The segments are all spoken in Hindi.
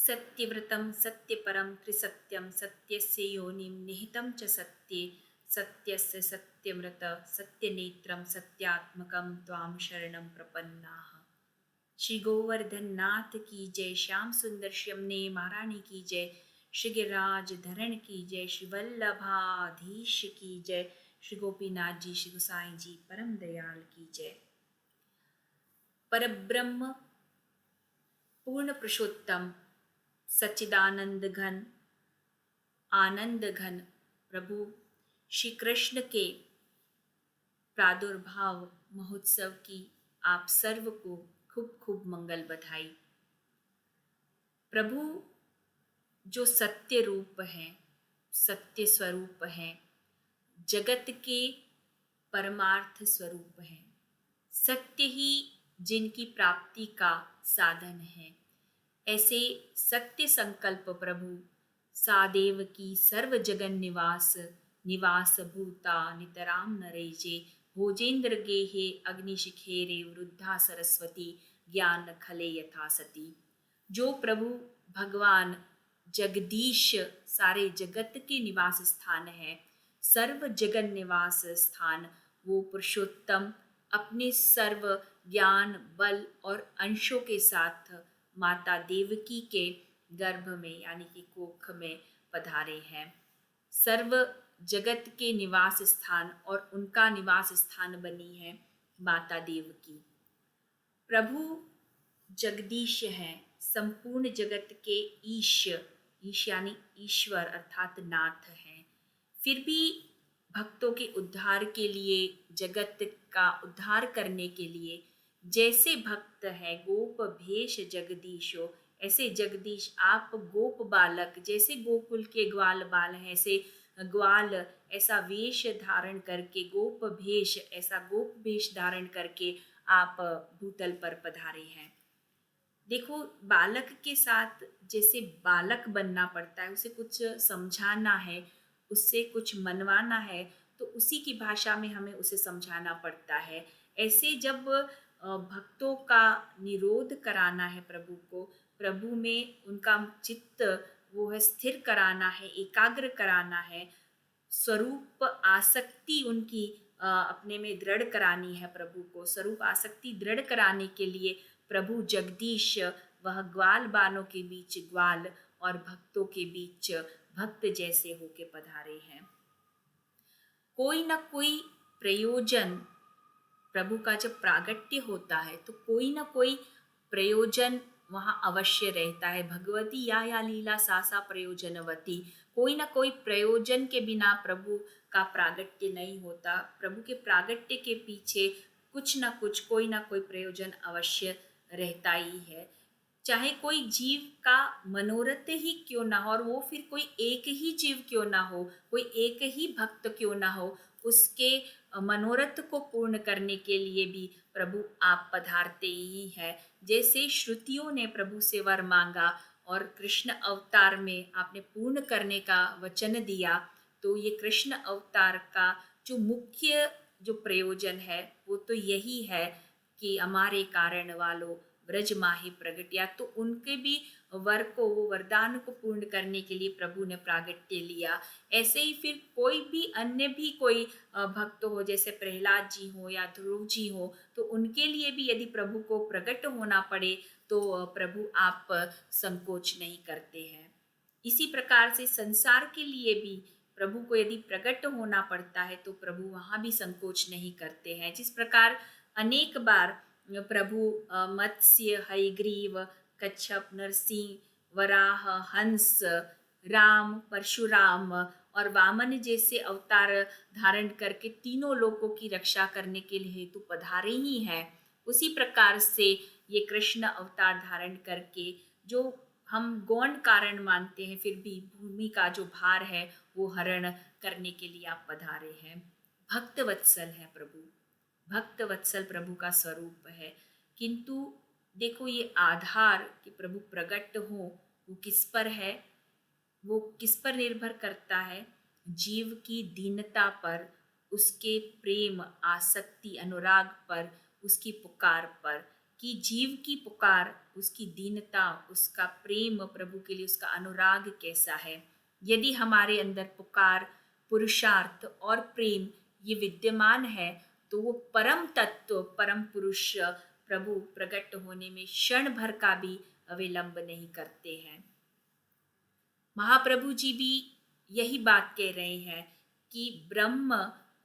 सत्यव्रतं सत्यपरं त्रिसत्यं सत्यस्य योनिं निहितं च सत्ये सत्यस्य सत्यव्रत सत्यनेत्रं सत्यात्मकं त्वां शरणं प्रपन्नाः। श्री गोवर्धन नाथ की जय, श्याम सुंदर श्यमने महारानी की जय, श्री गिरिराज धरण की जय, श्री वल्लभाधीश की जय, श्री गोपीनाथ जी, श्री गोसाई जी परम दयाल की जय। परब्रह्म पूर्ण पुरुषोत्तम सच्चिदानंद घन आनंद घन प्रभु श्री कृष्ण के प्रादुर्भाव महोत्सव की आप सर्व को खूब खूब मंगल बधाई। प्रभु जो सत्य रूप हैं, सत्य स्वरूप हैं, जगत के परमार्थ स्वरूप हैं, सत्य ही जिनकी प्राप्ति का साधन है, ऐसे सत्य संकल्प प्रभु सादेव की सर्व जगन निवास निवास भूता नितराम नरेजे भोजेंद्र गेहे अग्निशिखेरे वृद्धा सरस्वती ज्ञान खले यथा सती। जो प्रभु भगवान जगदीश सारे जगत के निवास स्थान है, सर्व जगन निवास स्थान, वो पुरुषोत्तम अपने सर्व ज्ञान बल और अंशों के साथ माता देवकी के गर्भ में यानी कि कोख में पधारे हैं। सर्व जगत के निवास स्थान और उनका निवास स्थान बनी है माता देवकी। प्रभु जगदीश हैं, संपूर्ण जगत के ईश यानी ईश्वर अर्थात नाथ हैं। फिर भी भक्तों के उद्धार के लिए, जगत का उद्धार करने के लिए जैसे भक्त है गोप भेष जगदीशो, ऐसे जगदीश आप गोप बालक, जैसे गोकुल के ग्वाल बाल हैं, ऐसे ग्वाल ऐसा वेश धारण करके, गोप भेष ऐसा गोप वेश धारण करके आप भूतल पर पधारे हैं। देखो, बालक के साथ जैसे बालक बनना पड़ता है, उसे कुछ समझाना है, उससे कुछ मनवाना है, तो उसी की भाषा में हमें उसे समझाना पड़ता है। ऐसे जब भक्तों का निरोध कराना है प्रभु को, प्रभु में उनका चित्त वो है स्थिर कराना है, एकाग्र कराना है, स्वरूप आसक्ति उनकी अपने में दृढ़ करानी है। प्रभु को स्वरूप आसक्ति दृढ़ कराने के लिए प्रभु जगदीश वह ग्वाल बालों के बीच ग्वाल और भक्तों के बीच भक्त जैसे होके पधारे हैं। कोई न कोई प्रयोजन प्रभु का जब प्रागट्य होता है तो कोई न कोई प्रयोजन वहाँ अवश्य रहता है। भगवती या लीला सा प्रयोजनवती, कोई ना कोई प्रयोजन के बिना प्रभु का प्रागट्य नहीं होता। प्रभु के प्रागट्य के पीछे कुछ ना कुछ, कोई ना कोई प्रयोजन अवश्य रहता ही है। चाहे कोई जीव का मनोरथ ही क्यों ना हो, और वो फिर कोई एक ही जीव क्यों ना हो, कोई एक ही भक्त क्यों ना हो, उसके मनोरथ को पूर्ण करने के लिए भी प्रभु आप पधारते ही हैं। जैसे श्रुतियों ने प्रभु से वर मांगा और कृष्ण अवतार में आपने पूर्ण करने का वचन दिया, तो ये कृष्ण अवतार का जो मुख्य जो प्रयोजन है वो तो यही है कि हमारे कारण वालों ब्रज माही प्रगट, या तो उनके भी वर को, वो वरदान को पूर्ण करने के लिए प्रभु ने प्रागट्य लिया। ऐसे ही फिर कोई भी अन्य भी कोई भक्त हो, जैसे प्रहलाद जी हो या ध्रुव जी हो, तो उनके लिए भी यदि प्रभु को प्रकट होना पड़े तो प्रभु आप संकोच नहीं करते हैं। इसी प्रकार से संसार के लिए भी प्रभु को यदि प्रकट होना पड़ता है तो प्रभु वहाँ भी संकोच नहीं करते हैं। जिस प्रकार अनेक बार प्रभु मत्स्य, हयग्रीव, कच्छप, नरसिंह, वराह, हंस, राम, परशुराम और वामन जैसे अवतार धारण करके तीनों लोकों की रक्षा करने के लिए हेतु पधारे ही हैं, उसी प्रकार से ये कृष्ण अवतार धारण करके जो हम गौण कारण मानते हैं, फिर भी भूमि का जो भार है वो हरण करने के लिए आप पधारे हैं। भक्त वत्सल है प्रभु, भक्त वत्सल प्रभु का स्वरूप है। किंतु देखो, ये आधार कि प्रभु प्रकट हो वो किस पर है, वो किस पर निर्भर करता है? जीव की दीनता पर, उसके प्रेम, आसक्ति, अनुराग पर, उसकी पुकार पर। कि जीव की पुकार, उसकी दीनता, उसका प्रेम प्रभु के लिए, उसका अनुराग कैसा है। यदि हमारे अंदर पुकार, पुरुषार्थ और प्रेम ये विद्यमान है तो वो परम तत्व, परम पुरुष प्रभु प्रकट होने में क्षण भर का भी विलंब नहीं करते हैं। महाप्रभु जी भी यही बात कह रहे हैं कि ब्रह्म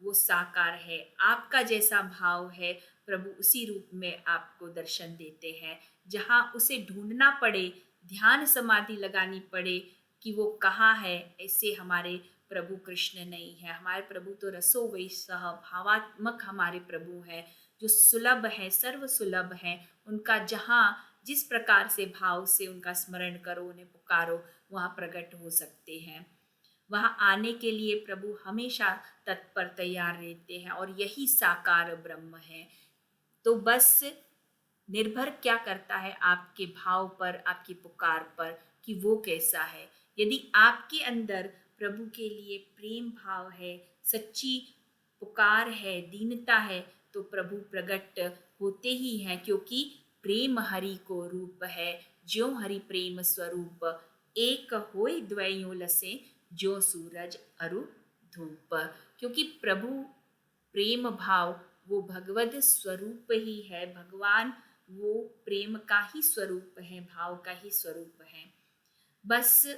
वो साकार है, आपका जैसा भाव है प्रभु उसी रूप में आपको दर्शन देते हैं। जहाँ उसे ढूंढना पड़े, ध्यान समाधि लगानी पड़े कि वो कहाँ है, ऐसे हमारे प्रभु कृष्ण नहीं है। हमारे प्रभु तो रसो वैसह भावात्मक हमारे प्रभु हैं, जो सुलभ है, सर्व सुलभ है। उनका जहाँ जिस प्रकार से भाव से उनका स्मरण करो, उन्हें पुकारो, वहाँ प्रकट हो सकते हैं। वहाँ आने के लिए प्रभु हमेशा तत्पर तैयार रहते हैं और यही साकार ब्रह्म है। तो बस निर्भर क्या करता है आपके भाव पर, आपकी पुकार पर कि वो कैसा है। यदि आपके अंदर प्रभु के लिए प्रेम भाव है, सच्ची पुकार है, दीनता है, तो प्रभु प्रकट होते ही हैं, क्योंकि प्रेम हरि को रूप है। ज्यों हरि प्रेम स्वरूप, एक होय द्वयों लसे, ज्यों सूरज अरु धूप। क्योंकि प्रभु प्रेम भाव वो भगवद स्वरूप ही है। भगवान वो प्रेम का ही स्वरूप है, भाव का ही स्वरूप है। बस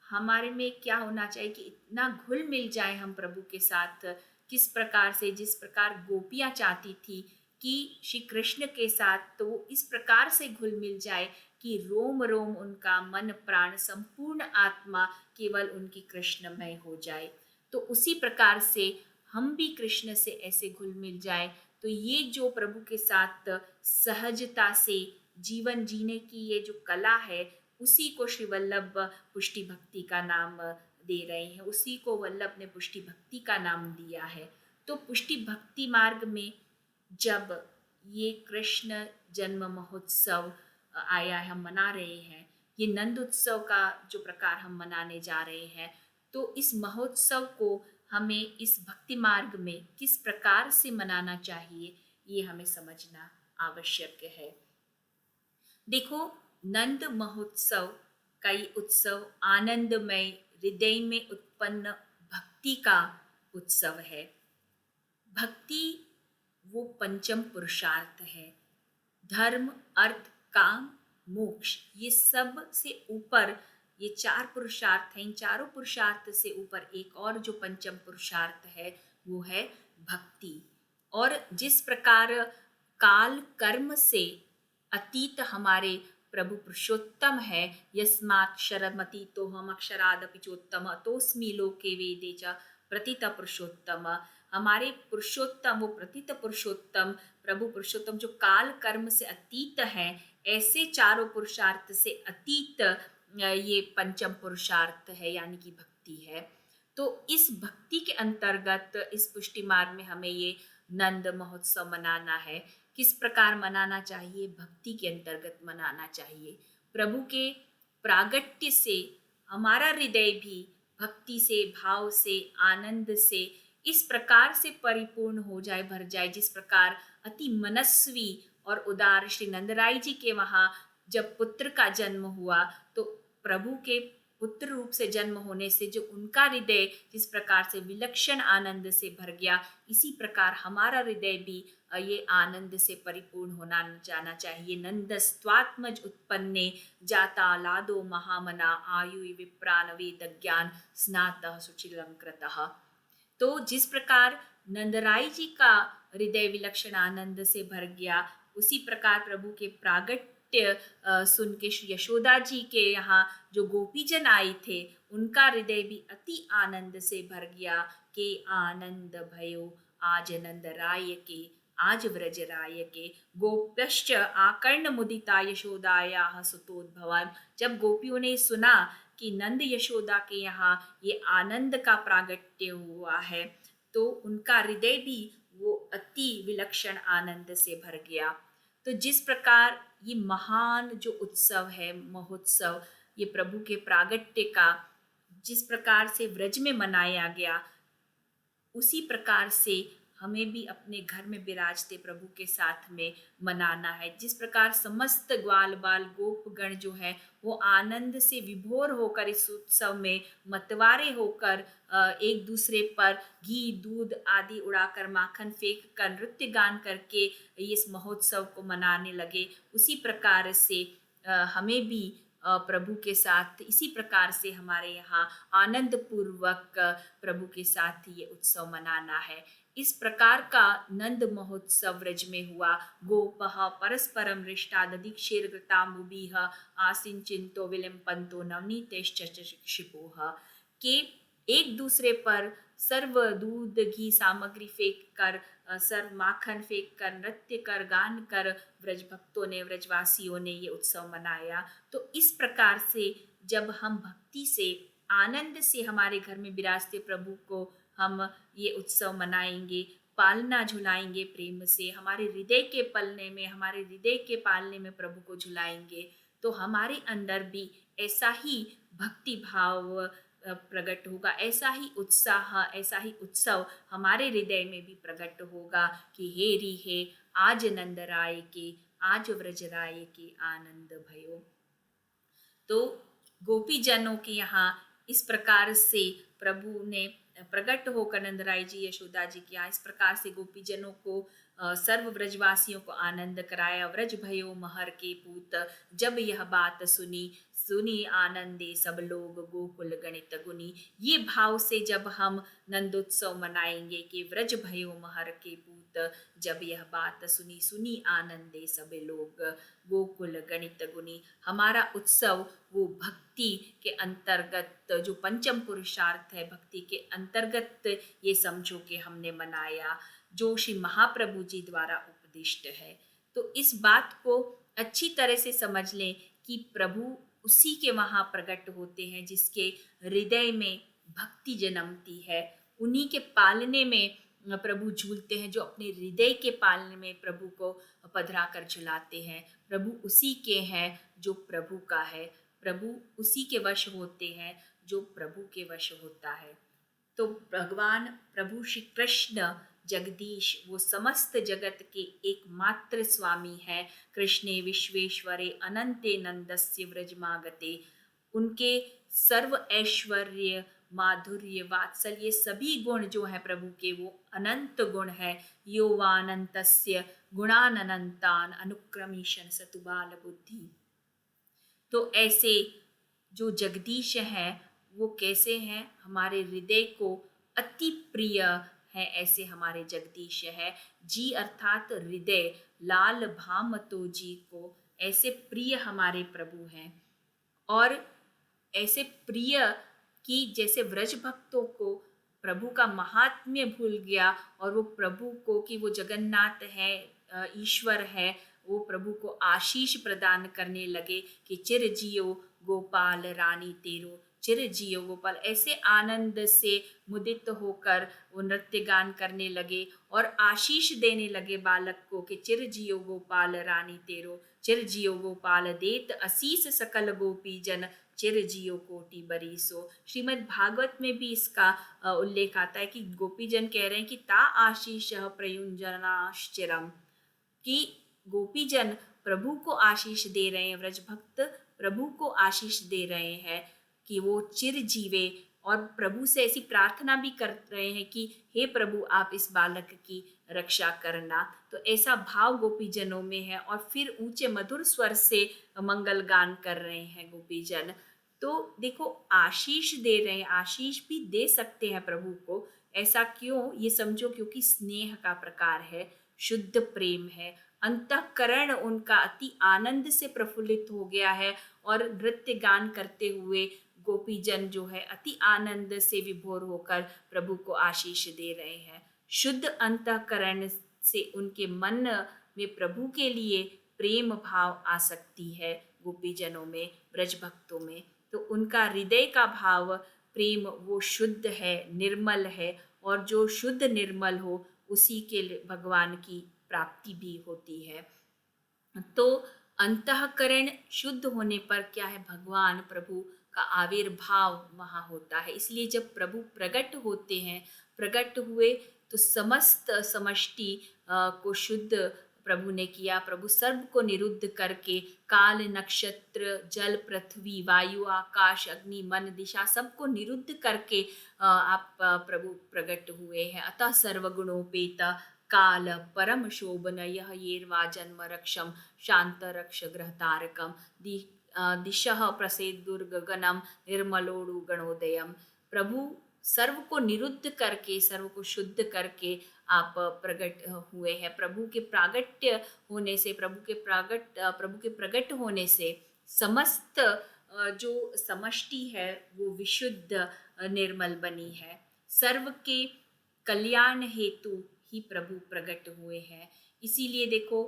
हमारे में क्या होना चाहिए कि इतना घुल मिल जाए हम प्रभु के साथ, किस प्रकार से, जिस प्रकार गोपियाँ चाहती थी कि श्री कृष्ण के साथ, तो वो इस प्रकार से घुल मिल जाए कि रोम रोम उनका मन प्राण संपूर्ण आत्मा केवल उनकी कृष्णमय हो जाए। तो उसी प्रकार से हम भी कृष्ण से ऐसे घुल मिल जाए, तो ये जो प्रभु के साथ सहजता से जीवन जीने की ये जो कला है, उसी को श्री वल्लभ पुष्टि भक्ति का नाम दे रहे हैं। उसी को वल्लभ ने पुष्टि भक्ति का नाम दिया है। तो पुष्टि भक्ति मार्ग में जब ये कृष्ण जन्म महोत्सव आया है, हम मना रहे हैं, ये नंद उत्सव का जो प्रकार हम मनाने जा रहे हैं, तो इस महोत्सव को हमें इस भक्ति मार्ग में किस प्रकार से मनाना चाहिए, ये हमें समझना आवश्यक है। देखो, नंद महोत्सव का ये उत्सव आनंदमय हृदय में उत्पन्न भक्ति का उत्सव है। भक्ति वो पंचम पुरुषार्थ है। धर्म, अर्थ, काम, मोक्ष, ये सब से ऊपर ये 4 पुरुषार्थ हैं। इन चारों पुरुषार्थ से ऊपर एक और जो पंचम पुरुषार्थ है वो है भक्ति। और जिस प्रकार काल कर्म से अतीत हमारे प्रभु पुरुषोत्तम है, यस्मात् शरमतीतो हम अक्षरादपि चोत्तम तोस्मि लोके वेदे च प्रतित पुरुषोत्तम। हमारे पुरुषोत्तम, वो प्रतित पुरुषोत्तम प्रभु पुरुषोत्तम जो काल कर्म से अतीत हैं, ऐसे चारों पुरुषार्थ से अतीत ये पंचम पुरुषार्थ है, यानी कि भक्ति है। तो इस भक्ति के अंतर्गत इस पुष्टि मार्ग में हमें ये नंद महोत्सव मनाना है। किस प्रकार मनाना चाहिए? भक्ति के अंतर्गत मनाना चाहिए। प्रभु के प्रागट्य से हमारा हृदय भी भक्ति से, भाव से, आनंद से इस प्रकार से परिपूर्ण हो जाए, भर जाए, जिस प्रकार अति मनस्वी और उदार श्री नंदराय जी के वहाँ जब पुत्र का जन्म हुआ, तो प्रभु के पुत्र रूप से जन्म होने से जो उनका हृदय जिस प्रकार से विलक्षण आनंद से भर गया, इसी प्रकार हमारा हृदय भी ये आनंद से परिपूर्ण होना जाना चाहिए। नंदस्त्वात्मज उत्पन्ने जाता लादो महामना आयु विप्रान वेद ज्ञान स्नातः सुचिलंकृतः। तो जिस प्रकार नंदराय जी का हृदय विलक्षण आनंद से भर गया, उसी प्रकार प्रभु के प्रागट्य सुन के श्री यशोदा जी के यहाँ जो गोपीजन आए थे, उनका हृदय भी अति आनंद से भर गया कि आनंद भयो आज नंद राय के, आज व्रज राय के। गोप्यश्च आकर्ण मुदिता यशोदायाः सुतोद्भवान्। जब गोपियों ने सुना कि नंद यशोदा के यहाँ ये आनंद का प्रागट्य हुआ है, तो उनका हृदय भी वो अति विलक्षण आनंद से भर गया। तो जिस प्रकार ये महान जो उत्सव है, महोत्सव, ये प्रभु के प्रागट्य का जिस प्रकार से व्रज में मनाया गया, उसी प्रकार से हमें भी अपने घर में विराजते प्रभु के साथ में मनाना है। जिस प्रकार समस्त ग्वाल बाल गोपगण जो है वो आनंद से विभोर होकर इस उत्सव में मतवारे होकर एक दूसरे पर घी दूध आदि उड़ाकर माखन फेंक कर नृत्य गान करके इस महोत्सव को मनाने लगे, उसी प्रकार से हमें भी प्रभु के साथ इसी प्रकार से हमारे यहाँ आनंद पूर्वक प्रभु के साथ ये उत्सव मनाना है। इस प्रकार का नंद महोत्सव व्रज में हुआ। गोपः परस्परम रिष्टादधिक्षीर्घृताम्बुभिः आसीन चिंतो विलिम्पन्तो नवनीतेश्च शिपोः के एक दूसरे पर सर्व दूध घी सामग्री फेंक कर सर्व माखन फेंक कर नृत्य कर गान कर व्रज भक्तों ने व्रजवासियों ने ये उत्सव मनाया। तो इस प्रकार से जब हम भक्ति से आनंद से हमारे घर में विराजते प्रभु को हम ये उत्सव मनाएंगे, पालना झुलाएंगे प्रेम से, हमारे हृदय के पलने में हमारे हृदय के पालने में प्रभु को झुलाएंगे, तो हमारे अंदर भी ऐसा ही भक्ति भाव प्रकट होगा, ऐसा ही उत्साह ऐसा ही उत्सव हमारे हृदय में भी प्रकट होगा कि हे री हे आज नंद राय के आज व्रज राय के आनंद भयो। तो गोपी जनों के यहाँ इस प्रकार से प्रभु ने प्रकट होकर नंदराय जी यशोदा जी के यहाँ इस प्रकार से गोपी जनों को सर्व व्रजवासियों को आनंद कराया। व्रज भयो महर के पूत जब यह बात सुनी सुनी आनंदे सब लोग गोकुल गणित गुनी। ये भाव से जब हम नंदोत्सव मनाएंगे कि व्रज भयो महर के पूत जब यह बात सुनी सुनी आनंदे सब लोग गोकुल गणित गुनी, हमारा उत्सव वो भक्ति के अंतर्गत जो पंचम पुरुषार्थ है भक्ति के अंतर्गत ये समझो कि हमने मनाया जो श्री महाप्रभु जी द्वारा उपदिष्ट है। तो इस बात को अच्छी तरह से समझ लें कि प्रभु उसी के वहाँ प्रकट होते हैं जिसके हृदय में भक्ति जन्मती है, उन्हीं के पालने में प्रभु झूलते हैं, जो अपने हृदय के पालने में प्रभु को पधरा कर झुलाते हैं। प्रभु उसी के हैं जो प्रभु का है, प्रभु उसी के वश होते हैं जो प्रभु के वश होता है। तो भगवान प्रभु श्री कृष्ण जगदीश वो समस्त जगत के एकमात्र स्वामी है। कृष्णे विश्वेश्वरे अनंते नंदस्य व्रजमागते, उनके सर्व ऐश्वर्य माधुर्य वात्सल्य सभी गुण जो है प्रभु के वो अनंत गुण है। यो वानंतस्य गुणानंतान अनुक्रमीशन सतुबाल बुद्धि। तो ऐसे जो जगदीश हैं वो कैसे हैं, हमारे हृदय को अति प्रिय है, ऐसे हमारे जगदीश है। जी अर्थात हृदय, लाल भामतो जी को ऐसे प्रिय हमारे प्रभु हैं। और ऐसे प्रिय कि जैसे व्रज भक्तों को प्रभु का महात्म्य भूल गया और वो प्रभु को कि वो जगन्नाथ है ईश्वर है, वो प्रभु को आशीष प्रदान करने लगे कि चिर जियो गोपाल रानी तेरो, चिर जियो गोपाल, ऐसे आनंद से मुदित होकर वो नृत्य गान करने लगे और आशीष देने लगे बालक को कि चिर जियो गोपाल रानी तेरो, चिर जियो गोपाल देत असीस सकल गोपी जन, चिर जियो कोटि बरीसो। श्रीमद् भागवत में भी इसका उल्लेख आता है कि गोपीजन कह रहे हैं कि ता आशीष प्रयुंजनाश्चिरम, कि गोपीजन प्रभु को आशीष दे रहे हैं, व्रज भक्त प्रभु को आशीष दे रहे हैं कि वो चिर जीवे, और प्रभु से ऐसी प्रार्थना भी कर रहे हैं कि हे प्रभु आप इस बालक की रक्षा करना। तो ऐसा भाव गोपीजनों में है और फिर ऊंचे मधुर स्वर से मंगल गान कर रहे हैं गोपीजन। तो देखो आशीष दे रहे हैं, आशीष भी दे सकते हैं प्रभु को, ऐसा क्यों, ये समझो क्योंकि स्नेह का प्रकार है, शुद्ध प्रेम है, अंतःकरण उनका अति आनंद से प्रफुल्लित हो गया है और नृत्य गान करते हुए गोपीजन जो है अति आनंद से विभोर होकर प्रभु को आशीष दे रहे हैं। शुद्ध अंतःकरण से उनके मन में प्रभु के लिए प्रेम भाव आ सकती है गोपीजनों में, ब्रज भक्तों में। तो उनका हृदय का भाव प्रेम वो शुद्ध है, निर्मल है, और जो शुद्ध निर्मल हो उसी के भगवान की प्राप्ति भी होती है। तो अंतःकरण शुद्ध होने पर क्या है, भगवान प्रभु का आविर्भाव वहाँ होता है। इसलिए जब प्रभु प्रकट होते हैं, प्रकट हुए तो समस्त समष्टि को शुद्ध प्रभु ने किया। प्रभु सर्व को निरुद्ध करके काल, नक्षत्र, जल, पृथ्वी, वायु, आकाश, अग्नि, मन, दिशा सबको निरुद्ध करके आप प्रभु प्रकट हुए हैं। अतः सर्वगुणोपेत काल परम शोभन यह येर्वा जन्म रक्षम शांत रक्ष ग्रह तारकम दिशः प्रसेद दुर्गगनम निर्मलोड़ु गणोदयम। प्रभु सर्व को निरुद्ध करके सर्व को शुद्ध करके आप प्रकट हुए हैं। प्रभु के प्रागट्य होने से प्रभु के प्रकट होने से समस्त जो समष्टि है वो विशुद्ध निर्मल बनी है। सर्व के कल्याण हेतु ही प्रभु प्रकट हुए हैं। इसीलिए देखो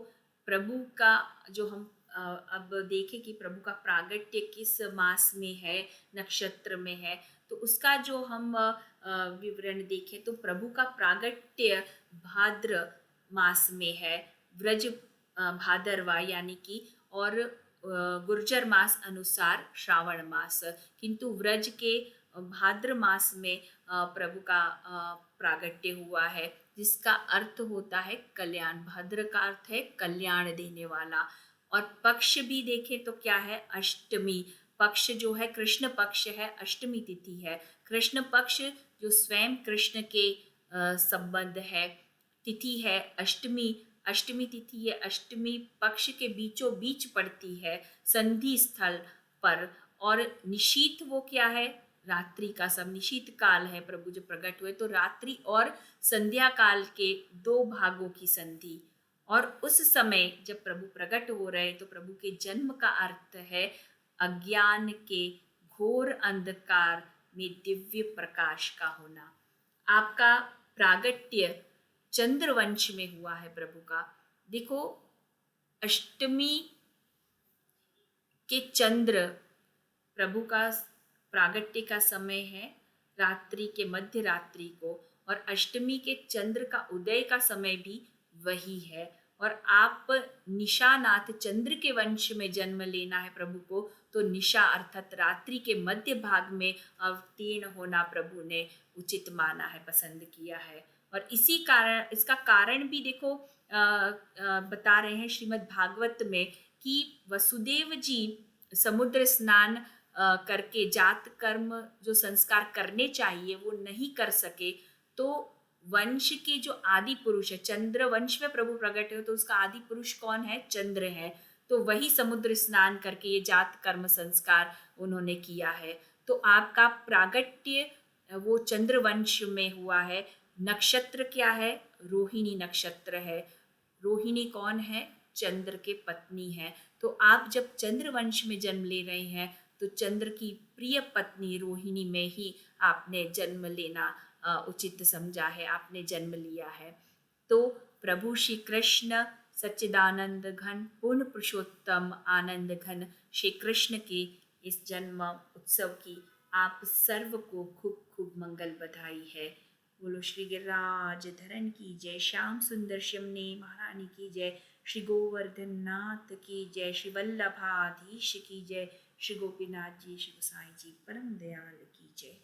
प्रभु का जो हम अब देखें कि प्रभु का प्रागट्य किस मास में है, नक्षत्र में है, तो उसका जो हम विवरण देखें तो प्रभु का प्रागट्य भाद्र मास में है, व्रज भादरवा यानी कि, और गुर्जर मास अनुसार श्रावण मास, किंतु व्रज के भाद्र मास में प्रभु का प्रागट्य हुआ है, जिसका अर्थ होता है कल्याण। भाद्र का अर्थ है कल्याण देने वाला। और पक्ष भी देखें तो क्या है, अष्टमी पक्ष जो है कृष्ण पक्ष है, अष्टमी तिथि है। कृष्ण पक्ष जो स्वयं कृष्ण के संबंध है, तिथि है अष्टमी। अष्टमी तिथि है, अष्टमी पक्ष के बीचों बीच पड़ती है संधि स्थल पर। और निशीथ वो क्या है, रात्रि का सब निशीथ काल है प्रभु जो प्रकट हुए, तो रात्रि और संध्या काल के दो भागों की संधि। और उस समय जब प्रभु प्रकट हो रहे तो प्रभु के जन्म का अर्थ है अज्ञान के घोर अंधकार में दिव्य प्रकाश का होना। आपका प्रागट्य चंद्रवंश में हुआ है प्रभु का। देखो अष्टमी के चंद्र प्रभु का प्रागट्य का समय है रात्रि के मध्य रात्रि को, और अष्टमी के चंद्र का उदय का समय भी वही है। और आप निशानाथ चंद्र के वंश में जन्म लेना है प्रभु को, तो निशा अर्थात रात्रि के मध्य भाग में अवतीर्ण होना प्रभु ने उचित माना है, पसंद किया है। और इसी कारण, इसका कारण भी देखो बता रहे हैं श्रीमद् भागवत में कि वसुदेव जी समुद्र स्नान करके जात कर्म जो संस्कार करने चाहिए वो नहीं कर सके, तो वंश के जो आदि पुरुष है, चंद्र वंश में प्रभु प्रकट है तो उसका आदि पुरुष कौन है, चंद्र है। तो वही समुद्र स्नान करके ये जात कर्म संस्कार उन्होंने किया है। तो आपका प्रागट्य वो चंद्र वंश में हुआ है। नक्षत्र क्या है, रोहिणी नक्षत्र है। रोहिणी कौन है, चंद्र के पत्नी है। तो आप जब चंद्र वंश में जन्म ले रहे हैं तो चंद्र की प्रिय पत्नी रोहिणी में ही आपने जन्म लेना उचित समझा है, आपने जन्म लिया है। तो प्रभु श्री कृष्ण सच्चिदानंद घन पूर्ण पुरुषोत्तम आनंद घन श्री कृष्ण के इस जन्म उत्सव की आप सर्व को खूब खूब मंगल बधाई है। बोलो श्री गिरिराज धरण की जय, श्याम सुंदर शिवने महारानी की जय, श्री गोवर्धन नाथ की जय, श्री वल्लभाधीश की जय, श्री गोपीनाथ जी, श्री गोसाई जी परम दयाल की जय।